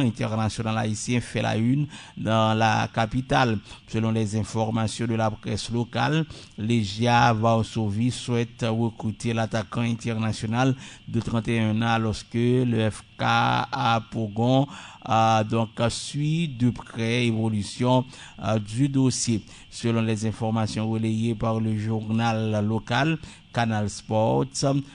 international haïtien fait la une dans la capitale. Selon les informations de la presse locale, Legia Varsovie souhaite recruter l'attaquant international de 31 ans lorsque le FK à Pogon donc suit de près l'évolution du dossier. Selon les informations relayées par le journal local Canal Sports,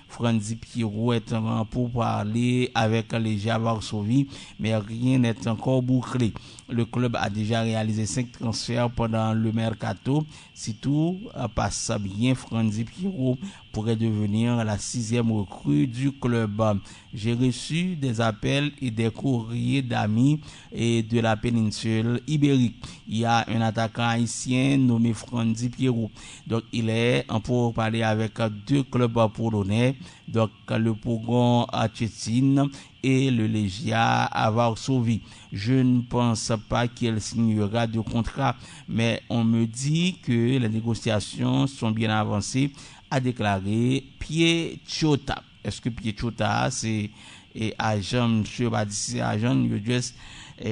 Franzi Pierrot est en pour parler avec Legia Varsovie, mais rien n'est encore bouclé. Le club a déjà réalisé 5 transferts pendant le mercato. Si tout passe bien, Franzi Pierrot pourrait devenir la 6e recrue du club. J'ai reçu des appels et des courriers d'amis et de la péninsule ibérique. Il y a un attaquant haïtien nommé Franzi Pierrot. Donc il est en pour parler avec 2 clubs polonais, donc le Pogon à Tchétine et le Legia à Varsovie. Je ne pense pas qu'il signera de contrat, mais on me dit que les négociations sont bien avancées, a déclaré Piechota. Est-ce que Piechota c'est agent, monsieur Badissi, agent, il juste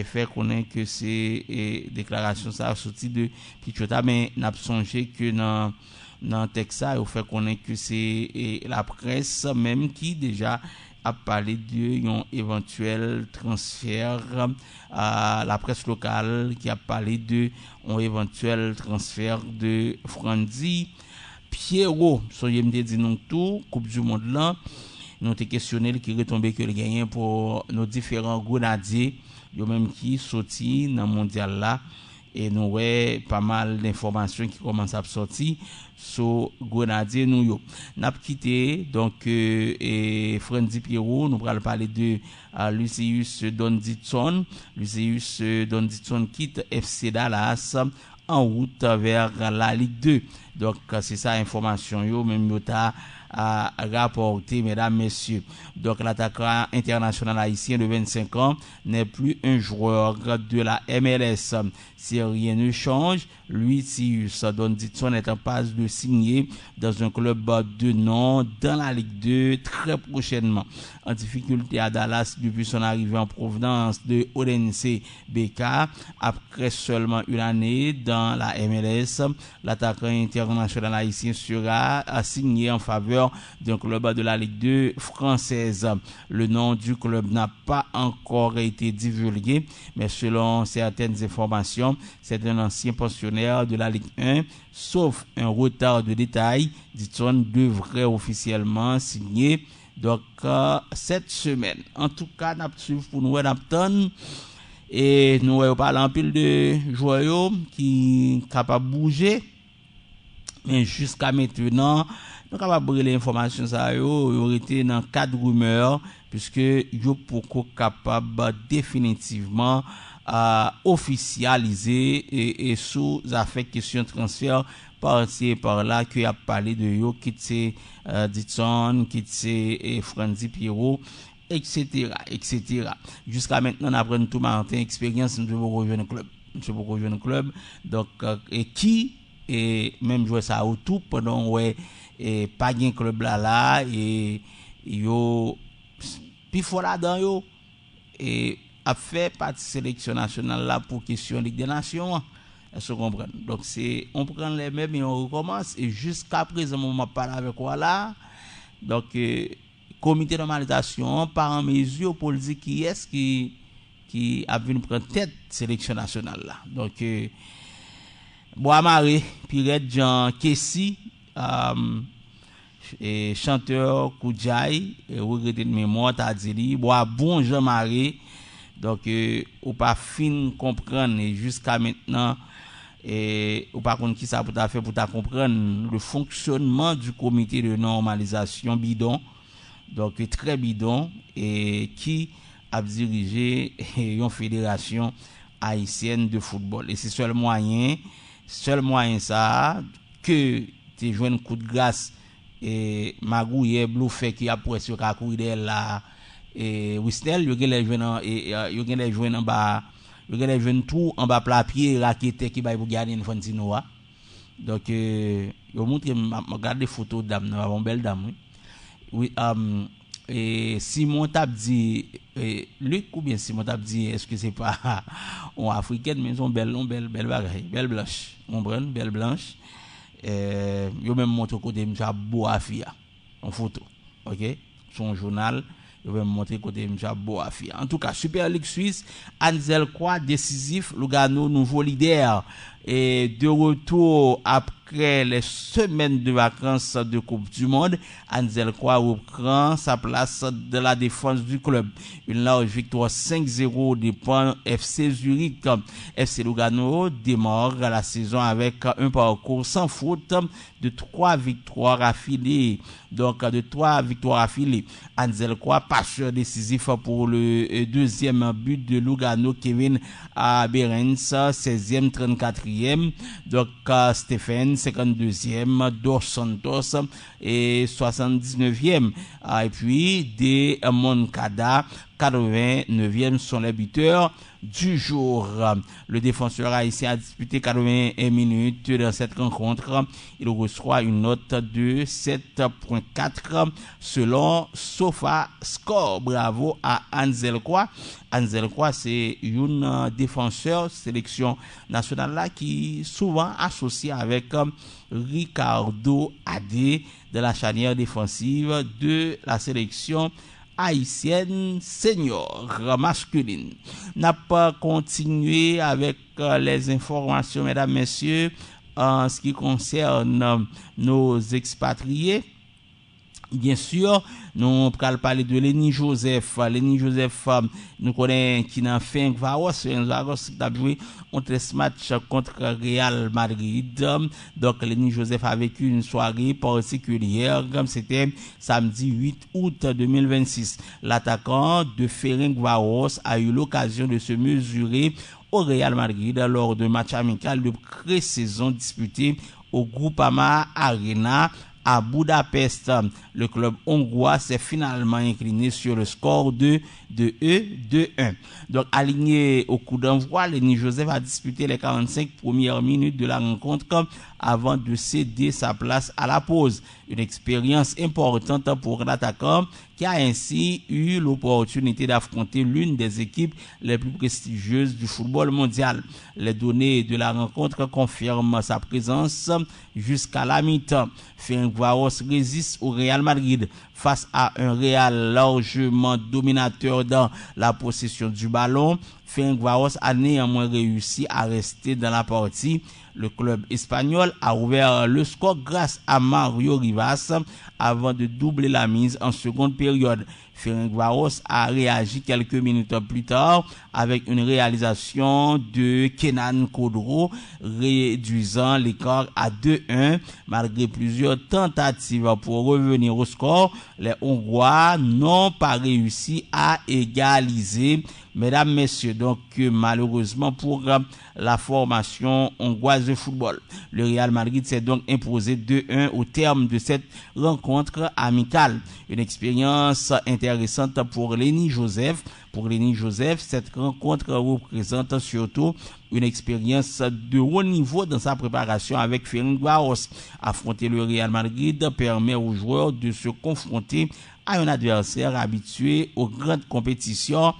fait connaître que c'est déclaration ça sorti de Piechota, mais n'a pas songé que dans Texas, il fait connaître que c'est la presse même qui déjà a parlé d'un éventuel transfert à la presse locale qui a parlé de un éventuel transfert de Franzi Pierrot. Soyez me dit non tout Coupe du monde là, nous t'ai questionné qui retombé que le gagnant pour nos différents grenadiers, yo même qui sorti dans mondial là. Et nous avons pas mal d'informations qui commencent à sortir sur Grenadier nous yo. N'a quitté donc Franzi Pierrot, nous allons parler de Lucius Donaldson. Lucius Donaldson quitte FC Dallas en route vers la Ligue 2. Donc c'est ça information yo même yo ta à rapporter, mesdames, messieurs. Donc l'attaquant international haïtien de 25 ans n'est plus un joueur de la MLS. Si rien ne change, Lucius Donaldson est en passe de signer dans un club de nom dans la Ligue 2 très prochainement. En difficulté à Dallas depuis son arrivée en provenance de Odense BK, après seulement une année dans la MLS, l'attaquant international haïtien sera signé en faveur d'un club de la Ligue 2 française. Le nom du club n'a pas encore été divulgué, mais selon certaines informations, c'est un ancien pensionnaire de la Ligue 1. Sauf un retard de détail, dit-on devrait officiellement signer donc cette semaine. En tout cas, nous suivons pour nous Napton et nous avons parlé en pile de joueurs qui sont capables de bouger, mais jusqu'à maintenant, nous sommes capables de brûler l'information ça aurait été dans 4 rumeurs puisque yo poko capable définitivement officialiser et sous affaire question transfert par-ci et par-là qui a parlé de yo qui c'est Ditson qui c'est Franzi Pierrot etc. Jusqu'à maintenant après tout Martin expérience nous devons rejoindre le club donc et qui et même jouer ça autour pendant ouais et pas gain club là et yo puis faut là dedans yo et a fait partie sélection nationale là pour question Ligue des Nations. Est-ce que vous comprenez? Donc c'est on prend les mêmes et on recommence et jusqu'à présent on m'a parlé avec quoi là. Donc comité de normalisation par en mesure pour dire qui est-ce qui a venu prendre tête sélection nationale là. Donc Bois-Maré, Pirette Jean Kessi, et chanteur Koudjaï, et regretté de mémoire, t'as dit, Bois bon Jean-Maré, donc, ou pas fin comprendre, et jusqu'à maintenant, et ou pas contre qui ça pour t'a fait pour t'a comprendre le fonctionnement du comité de normalisation bidon, donc très bidon, et qui a dirigé une fédération haïtienne de football. Et c'est seul moyen ça que tu joué un coup de grâce et Magouye Blue fait qui a presque à courir là et Wistel yo gen les jeunes et yo gen les jeunes en bas yo gen les jeunes tout en bas plat pied raquette qui ba pour garder une Fontino. Donc yo montre regarder photo dame une belle dame oui et Simon Tabdi Luc ou bien Simon Tabdi, est-ce que c'est pas en africaine mais son belle bagaille, belle blanche, comprendre, belle blanche. Yo même montre côté monsieur Boafia en photo. OK? Son journal, je vais me montrer côté monsieur Boafia. En tout cas, Super Ligue Suisse, Ansel Croix décisif, Lugano nouveau leader et de retour après les semaines de vacances de Coupe du Monde, Ansel Croix reprend sa place de la défense du club. Une large victoire 5-0 dépend FC Zurich. FC Lugano démarre la saison avec un parcours sans faute de 3 victoires affilées. Donc de 3 victoires affilées. Ansel Croix, passeur décisif pour le deuxième but de Lugano, Kevin Behrens, 16e, 34e. Donc Stephen, 52e, Dos Santos et 79e. Et puis des Moncada, 89e sont les buteurs du jour. Le défenseur haïtien a disputé 81 minutes dans cette rencontre. Il reçoit une note de 7.4 selon SofaScore. Bravo à Ansel Croix. Ansel Croix, c'est une défenseur sélection nationale là qui souvent associé avec Ricardo Adé de la charnière défensive de la sélection haïtienne senior masculine. N'a pas continué avec les informations, mesdames, messieurs, en ce qui concerne nos expatriés. Bien sûr, nous allons parler de Lenny Joseph. Lenny Joseph, nous connaissons qui n'a fait un Varos qui a joué un test match contre Real Madrid. Donc, Lenny Joseph a vécu une soirée particulière, comme c'était samedi 8 août 2026. L'attaquant de Ferencváros a eu l'occasion de se mesurer au Real Madrid lors d'un match amical de pré-saison disputé au Groupama Arena à Budapest. Le club hongrois s'est finalement incliné sur le score de 2-1. Donc, aligné au coup d'envoi, Lenny Joseph a disputé les 45 premières minutes de la rencontre avant de céder sa place à la pause. Une expérience importante pour l'attaquant qui a ainsi eu l'opportunité d'affronter l'une des équipes les plus prestigieuses du football mondial. Les données de la rencontre confirment sa présence jusqu'à la mi-temps. Ferencváros résiste au Real Madrid face à un Real largement dominateur dans la possession du ballon. Ferencváros a néanmoins réussi à rester dans la partie. Le club espagnol a ouvert le score grâce à Mario Rivas avant de doubler la mise en seconde période. Ferencváros a réagi quelques minutes plus tard avec une réalisation de Kenan Kodro réduisant l'écart à 2-1. Malgré plusieurs tentatives pour revenir au score, les Hongrois n'ont pas réussi à égaliser. Mesdames, messieurs, donc malheureusement pour la formation hongroise de football, le Real Madrid s'est donc imposé 2-1 au terme de cette rencontre amicale. Une expérience intéressante pour Lenny Joseph. Pour Lenny Joseph, cette rencontre représente surtout une expérience de haut niveau dans sa préparation avec Ferencváros. Affronter le Real Madrid permet aux joueurs de se confronter à un adversaire habitué aux grandes compétitions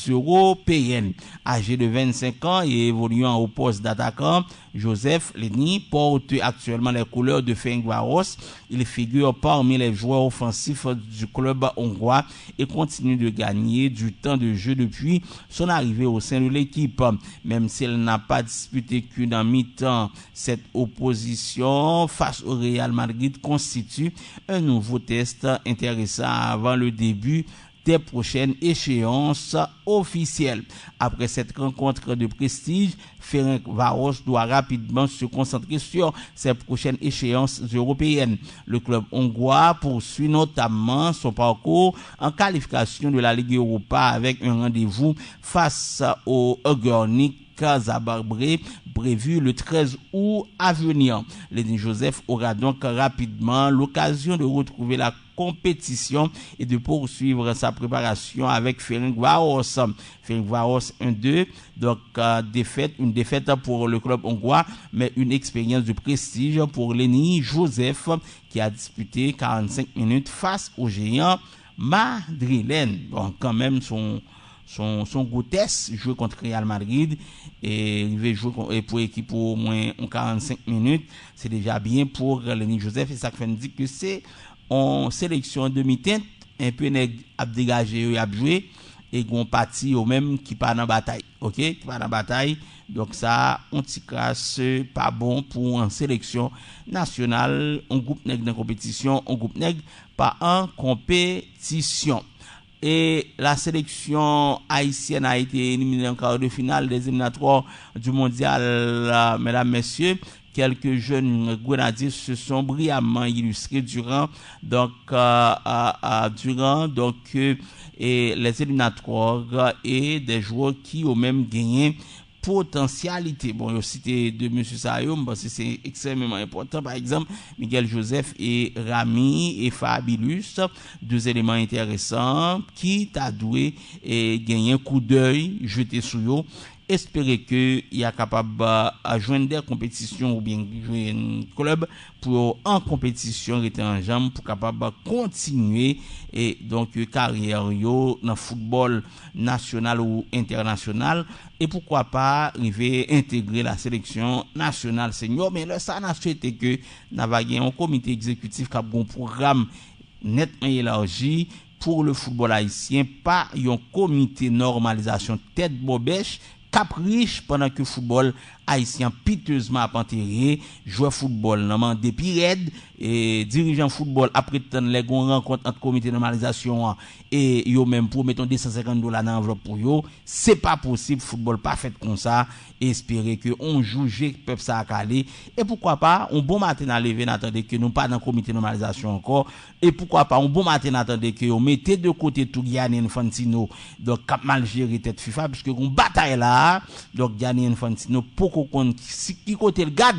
européenne. Âgé de 25 ans et évoluant au poste d'attaquant, Joseph Lenny porte actuellement les couleurs de Ferencváros. Il figure parmi les joueurs offensifs du club hongrois et continue de gagner du temps de jeu depuis son arrivée au sein de l'équipe. Même s'il n'a pas disputé qu'une mi-temps, cette opposition face au Real Madrid constitue un nouveau test intéressant avant le début des prochaines échéances officielles. Après cette rencontre de prestige, Ferencváros doit rapidement se concentrer sur ses prochaines échéances européennes. Le club hongrois poursuit notamment son parcours en qualification de la Ligue Europa avec un rendez-vous face au Górnik Zabrze prévu le 13 août à venir. Lenny Joseph aura donc rapidement l'occasion de retrouver la compétition et de poursuivre sa préparation avec Ferencváros. Ferencváros 1-2, donc une défaite pour le club hongrois, mais une expérience de prestige pour Lenny Joseph qui a disputé 45 minutes face au géant madrilène. Bon, quand même, son gros test jouer contre Real Madrid et il veut jouer pour équipe pour au moins 45 minutes. C'est déjà bien pour Lenny Joseph et ça fait dire que c'est en sélection demi-teinte un peu a dégagé a joué et gon parti au même qui pas dans bataille. OK, qui pas dans bataille. Donc ça on t'y casse pas bon pour en sélection nationale, un groupe nèg dans compétition, un groupe nèg pas en compétition. Et la sélection haïtienne a été éliminée en quart de finale des éliminatoires du mondial, mesdames, messieurs. Quelques jeunes grenadiers se sont brillamment illustrés durant et les éliminatoires et des joueurs qui ont même gagné potentialité. Bon, je cite de M. Sayom parce que c'est extrêmement important. Par exemple, Miguel Joseph et Rami et Fabilus, deux éléments intéressants qui t'a doué et gagné un coup d'œil jeté sur eux. Espérer que il est capable de joindre des compétitions ou bien jouer un club pour en compétition rester en jambe pour capable continuer et donc carrière yo dans football national ou international et pourquoi pas arriver intégrer la sélection nationale senior. Mais là ça n'a souhaité que n'a pas gagné un comité exécutif qui a un programme nettement élargi pour le football haïtien, pas un comité normalisation tête bobèche capriche pendant que football haïtien piteusement a enterré joueur football nan depuis red et dirigeant football après tant les rencontre entre comité de normalisation et yo même pour mettons $250 dans enveloppe pour yo, c'est pas possible football pas fait comme ça. Espérer que on joue peuple ça calé et pourquoi pas un bon matin à lever n'attendez que nous pas dans comité de normalisation encore et pourquoi pas un bon matin attendez que on mettez de côté tout Gianni Infantino donc cap mal gérer tête FIFA puisque on bataille là donc Gianni Infantino pour qu'on qui côté le garde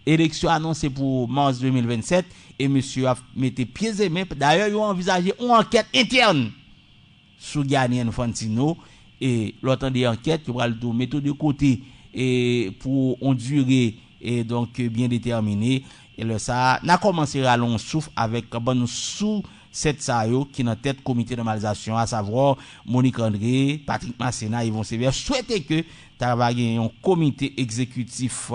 élection annoncée pour mars 2027 et monsieur a metté pieds et mains d'ailleurs ils ont envisagé une enquête interne sur Gianni Infantino et l'autre des enquêtes qui va le mettre de côté et pour une durée et donc bien déterminée et le ça n'a commencé à long souffle avec bon sous cette sayo qui dans tête comité de normalisation à savoir Monique André, Patrick Massena, Yvon Sévère souhaiter que travailler un comité exécutif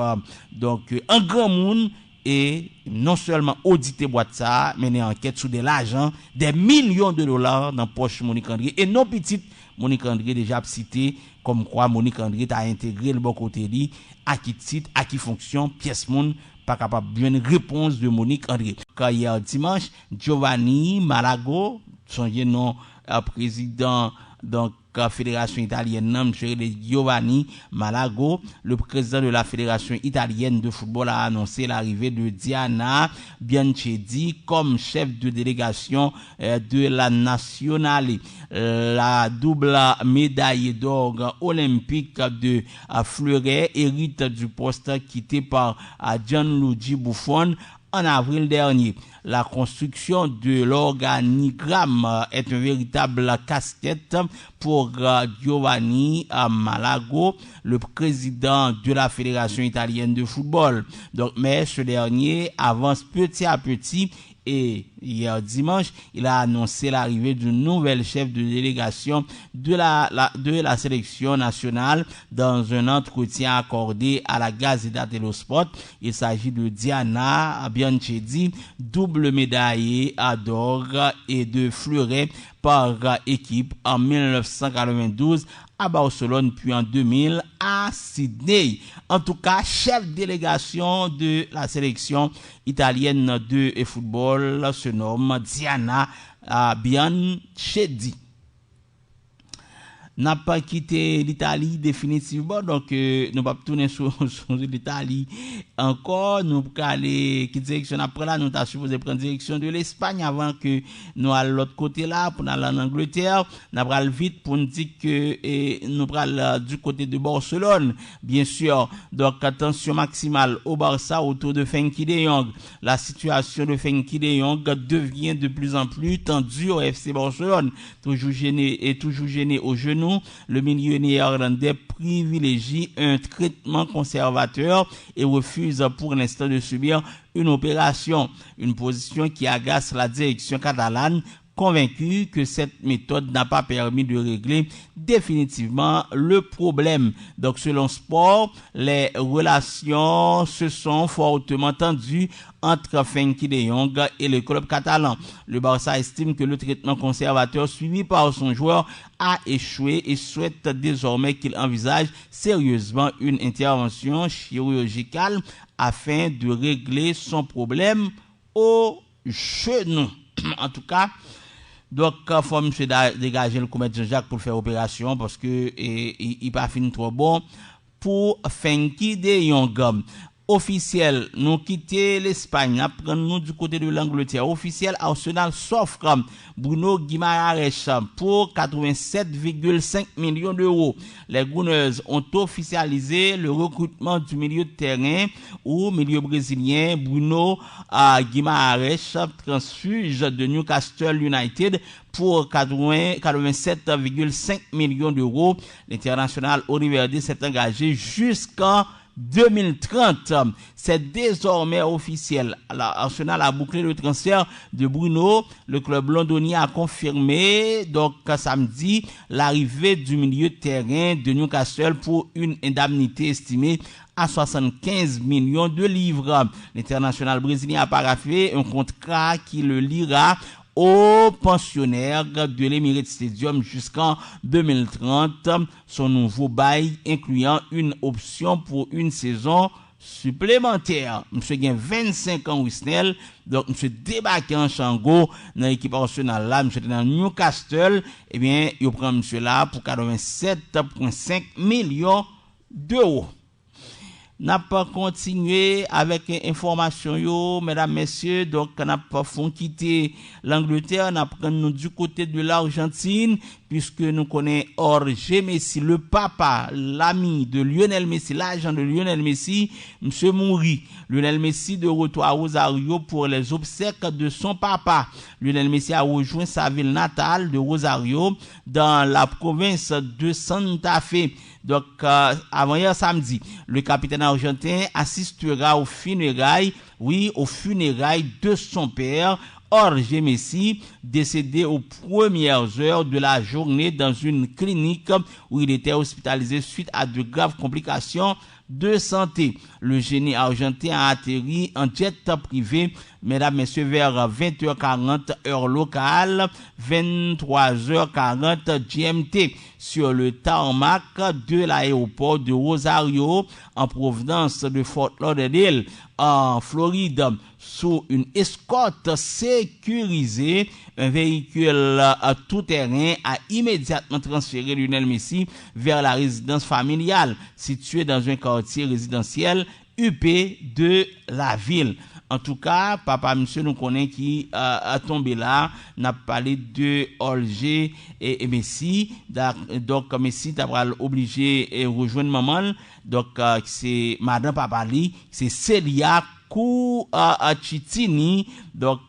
donc un grand monde et non seulement auditer boîte ça mener enquête sur de l'argent des millions de dollars dans poche Monique André et non petite Monique André déjà cité comme quoi Monique André a intégré le bon côté li à qui titre à qui fonction pièce monde pas capable bien une réponse de Monique André. Quand hier dimanche Giovanni Malago son nom président donc fédération italienne M. Giovanni Malago, le président de la fédération italienne de football a annoncé l'arrivée de Diana Bianchedi comme chef de délégation de la nationale. La double médaille d'or olympique de Fleuret hérite du poste quitté par Gianluigi Buffon en avril dernier. La construction de l'organigramme est un véritable casse-tête pour Giovanni Malago, le président de la Fédération italienne de football. Donc, mais ce dernier avance petit à petit et hier dimanche, il a annoncé l'arrivée d'une nouvelle chef de délégation de la sélection nationale dans un entretien accordé à la Gazzetta dello Sport. Il s'agit de Diana Bianchedi, double médaillée d'or et de fleuret par équipe en 1992 à Barcelone puis en 2000 à Sydney. En tout cas, chef délégation de la sélection italienne de football se nomme Diana Bianchedi. N'a pas quitté l'Italie définitivement, donc nous pas tourner sur l'Italie encore, nous pas aller qui direction après là, nous t'a supposé prendre direction de l'Espagne avant que nous à l'autre côté là pour aller en Angleterre, n'a pas vite pour nous dire que nous pral du côté de Barcelone, bien sûr. Donc attention maximale au Barça autour de Frenkie de Jong. La situation de Frenkie de Jong devient de plus en plus tendue au FC Barcelone, toujours gêné au genou. Le milieu néerlandais privilégie un traitement conservateur et refuse pour l'instant de subir une opération, une position qui agace la direction catalane convaincu que cette méthode n'a pas permis de régler définitivement le problème. Donc, selon Sport, les relations se sont fortement tendues entre Frenkie de Jong et le club catalan. Le Barça estime que le traitement conservateur suivi par son joueur a échoué et souhaite désormais qu'il envisage sérieusement une intervention chirurgicale afin de régler son problème au genou. En tout cas, donc, il faut monsieur dégager le comète Jean-Jacques pour faire opération parce que il pas fini trop bon pour Frenkie de Jong. Officiel, nous quitter l'Espagne, après nous du côté de l'Angleterre. Officiel, Arsenal s'offre Bruno Guimaraes pour 87,5 millions d'euros. Les Gunners ont officialisé le recrutement du milieu de terrain ou milieu brésilien Bruno Guimaraes, transfuge de Newcastle United pour 87,5 millions d'euros. L'international Oliverde s'est engagé jusqu'en 2030. C'est désormais officiel. Alors, Arsenal a bouclé le transfert de Bruno. Le club londonien a confirmé, donc, samedi, l'arrivée du milieu de terrain de Newcastle pour une indemnité estimée à 75 millions de livres. L'international brésilien a paraphé un contrat qui le liera aux pensionnaires de l'Emirates Stadium jusqu'en 2030. Son nouveau bail incluant une option pour une saison supplémentaire. Monsieur gagne 25 ans Wisnel, donc monsieur débarqué en Chango dans l'équipe Arsenal là, monsieur dans Newcastle, eh bien, il prend monsieur là pour 87,5 millions d'euros. N'a pas continué avec information yo, mesdames, messieurs, donc n'a pas font quitter l'Angleterre, n'a pris nous du côté de l'Argentine, puisque nous connaissons Jorge Messi, le papa, l'ami de Lionel Messi, l'agent de Lionel Messi, monsieur Mouri. Lionel Messi de retour à Rosario pour les obsèques de son papa. Lionel Messi a rejoint sa ville natale de Rosario dans la province de Santa Fe. Donc, avant-hier samedi, le capitaine argentin assistera aux funérailles de son père, Jorge Messi, décédé aux premières heures de la journée dans une clinique où il était hospitalisé suite à de graves complications de santé. Le génie argentin a atterri en jet privé, mesdames, messieurs, vers 20h40 heure locale, 23h40 GMT, sur le tarmac de l'aéroport de Rosario, en provenance de Fort Lauderdale, en Floride, sous une escorte sécurisée. Un véhicule tout-terrain a immédiatement transféré Lionel Messi vers la résidence familiale située dans un quartier résidentiel UP de la ville. En tout cas, papa, monsieur, nous connaît qui a tombé là, n'a parlé de Jorge et Messi. Donc, Messi t'a obligé de rejoindre maman. Donc, c'est madame Papali, c'est Celia Chitini. Donc,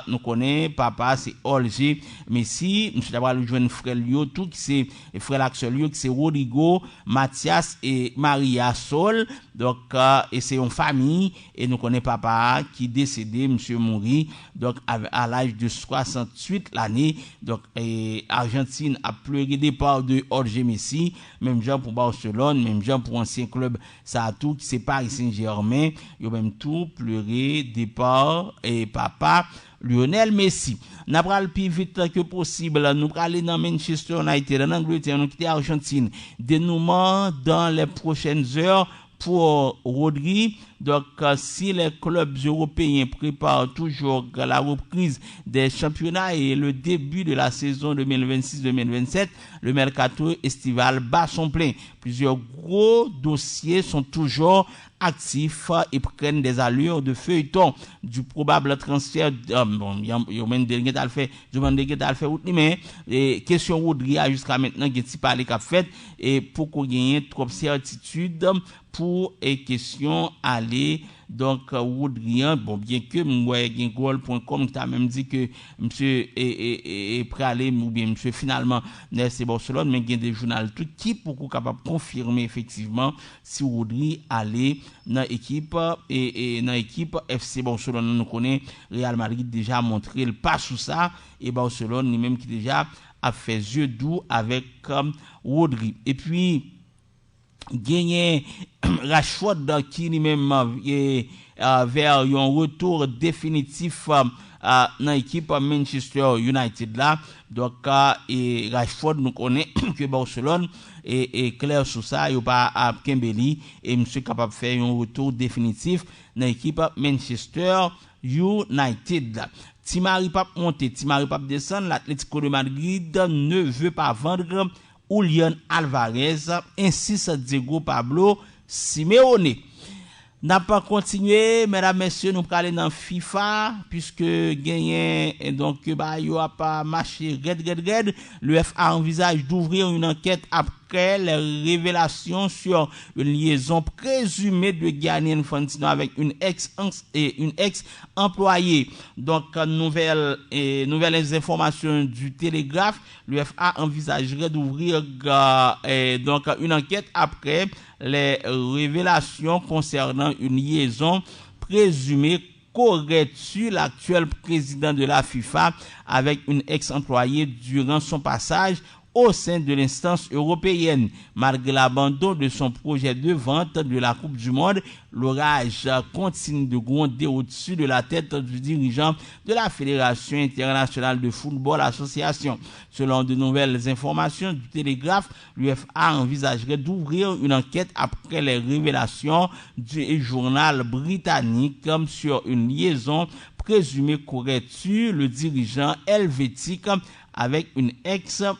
nous connaissons papa, c'est Jorge Messi. Monsieur d'abord le jeune frère Lio, tout qui c'est frère l'axel Lio, qui c'est Rodrigo, Mathias et Maria Sol. Donc, et c'est une famille. Et nous connaissons papa qui décédé, monsieur Mouri. Donc, à l'âge de 68 l'année. Donc, Argentine a pleuré départ de Jorge Messi. Même genre pour Barcelone, même genre pour ancien club, ça a tout, qui c'est Paris Saint-Germain. Il y a même tout pleuré départ et papa Lionel Messi. N'a pas le plus vite que possible. Nous allons aller dans Manchester United, en Angleterre, nous quitter Argentine. Dénouement dans les prochaines heures pour Rodri. Donc, si les clubs européens préparent toujours la reprise des championnats et le début de la saison 2026-2027, le mercato estival bat son plein. Plusieurs gros dossiers sont toujours actifs et prennent des allures de feuilleton du probable transfert. Mais question Rodri jusqu'à maintenant, qui est parlé qu'a fait et pour qu'on gagne trop certitude pour et question aller donc Rodrian, bon bien que Gengol.com t'a même dit que monsieur est prêt à aller ou bien monsieur finalement c'est Barcelone, mais il y a des journaux tout qui pour capable confirmer effectivement si Rodri aller dans l'équipe et dans l'équipe FC Barcelone. Nous connaît Real Madrid déjà montré le pas sous ça et Barcelone lui-même qui déjà a fait yeux doux avec Rodri. Et puis gagné Rashford qui lui-même vers un retour définitif dans l'équipe Manchester United là. Donc et Rashford nous connaît que Barcelone est clair sur ça, il pas à Kembeli et monsieur capable de faire un retour définitif dans l'équipe Manchester United là. Timari pas monter, Timari pas descendre, l'Atlético de Madrid ne veut pas vendre Julián Alvarez, insiste Diego Pablo Simeone. N'a pas continué, mesdames, messieurs, nous parlons dans FIFA, puisque gagné, donc, bah, il n'y a pas marché, red. L'UEFA envisage d'ouvrir une enquête après les révélations sur une liaison présumée de Gianni Infantino avec une ex-employée. Donc, nouvelles informations du Télégraphe, l'UEFA envisagerait d'ouvrir, donc, une enquête après les révélations concernant une liaison présumée qu'aurait eu l'actuel président de la FIFA avec une ex-employée durant son passage au sein de l'instance européenne. Malgré l'abandon de son projet de vente de la Coupe du Monde, l'orage continue de gronder au-dessus de la tête du dirigeant de la Fédération internationale de football association. Selon de nouvelles informations du Télégraphe, l'UEFA envisagerait d'ouvrir une enquête après les révélations du journal britannique sur une liaison présumée qu'aurait eu le dirigeant helvétique avec une ex-employée.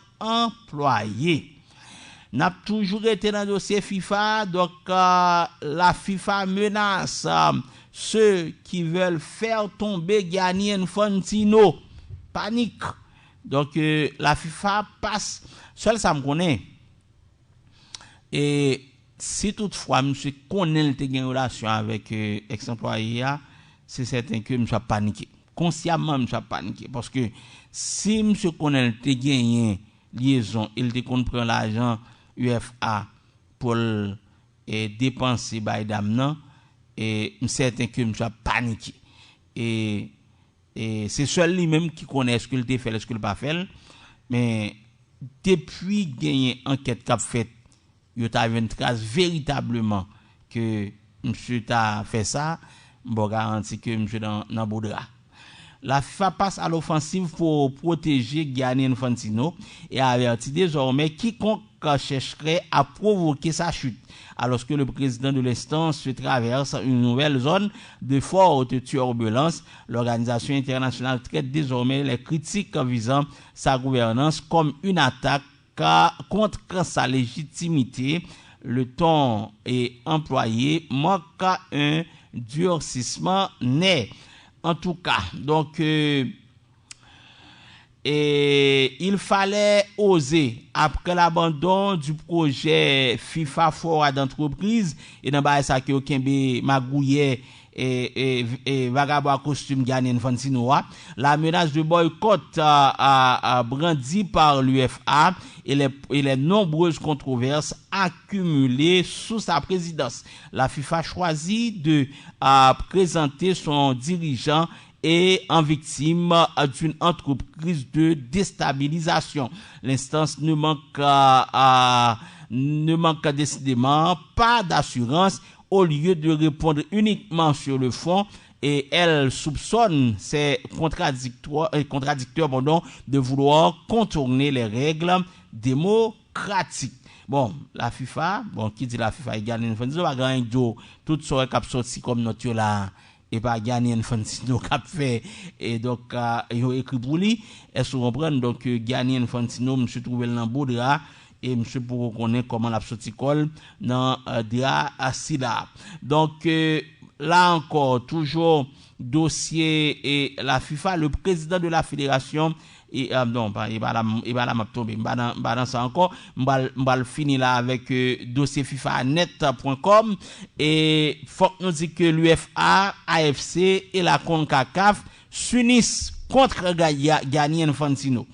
N'a toujours été dans le dossier FIFA, donc la FIFA menace ceux qui veulent faire tomber Gianni Infantino. Panique. Donc la FIFA passe, seul ça me connaît. Et si toutefois monsieur connaît une relation avec ex-employé, c'est certain que monsieur a paniqué. Consciemment monsieur a paniqué parce que si monsieur connaît te gagné liaison, il te comprend l'argent UFA pour dépenser by dame non et certain que monsieur a paniqué et c'est seul lui même qui connaît ce qu'il te fait, ce qu'il pas fait, mais depuis gagné enquête qu'a fait, il t'a une trace véritablement que monsieur t'a fait ça, bon garanti que monsieur dans boudra. La FIFA passe à l'offensive pour protéger Gianni Infantino et avertit désormais quiconque chercherait à provoquer sa chute. Alors que le président de l'instance se traverse une nouvelle zone de forte turbulence, l'organisation internationale traite désormais les critiques visant sa gouvernance comme une attaque contre sa légitimité. Le ton est employé, manque un durcissement net. En tout cas, donc il fallait oser après l'abandon du projet FIFA Fora d'entreprise et dans ça que Kembe Magouillet et vagabond à costume Gianni Infantino, la menace de boycott brandie par l'UFA et les nombreuses controverses accumulées sous sa présidence. La FIFA choisit de présenter son dirigeant et en victime d'une entreprise de déstabilisation. L'instance ne manque décidément pas d'assurance au lieu de répondre uniquement sur le fond, et elle soupçonne ces contradicteurs de vouloir contourner les règles démocratiques. Bon, la FIFA, qui dit la FIFA, Gianni Infantino va gagner tout ça qui a sorti comme notre là et pas Gianni Infantino qui a fait et donc il a écrit pour lui. Est-ce que vous comprenez? Donc Gianni Infantino monsieur trouvé dans Boudra et monsieur pour connaître comment la sorti col dans Dra Sida. Donc là encore toujours dossier et la FIFA, le président de la fédération non, il va la m'a tomber. M'ba ça encore. M'ba finir là avec dossier FIFA.net.com et faut que nous dit que l'UFA, AFC et la CONCACAF s'unissent contre Gianni Infantino.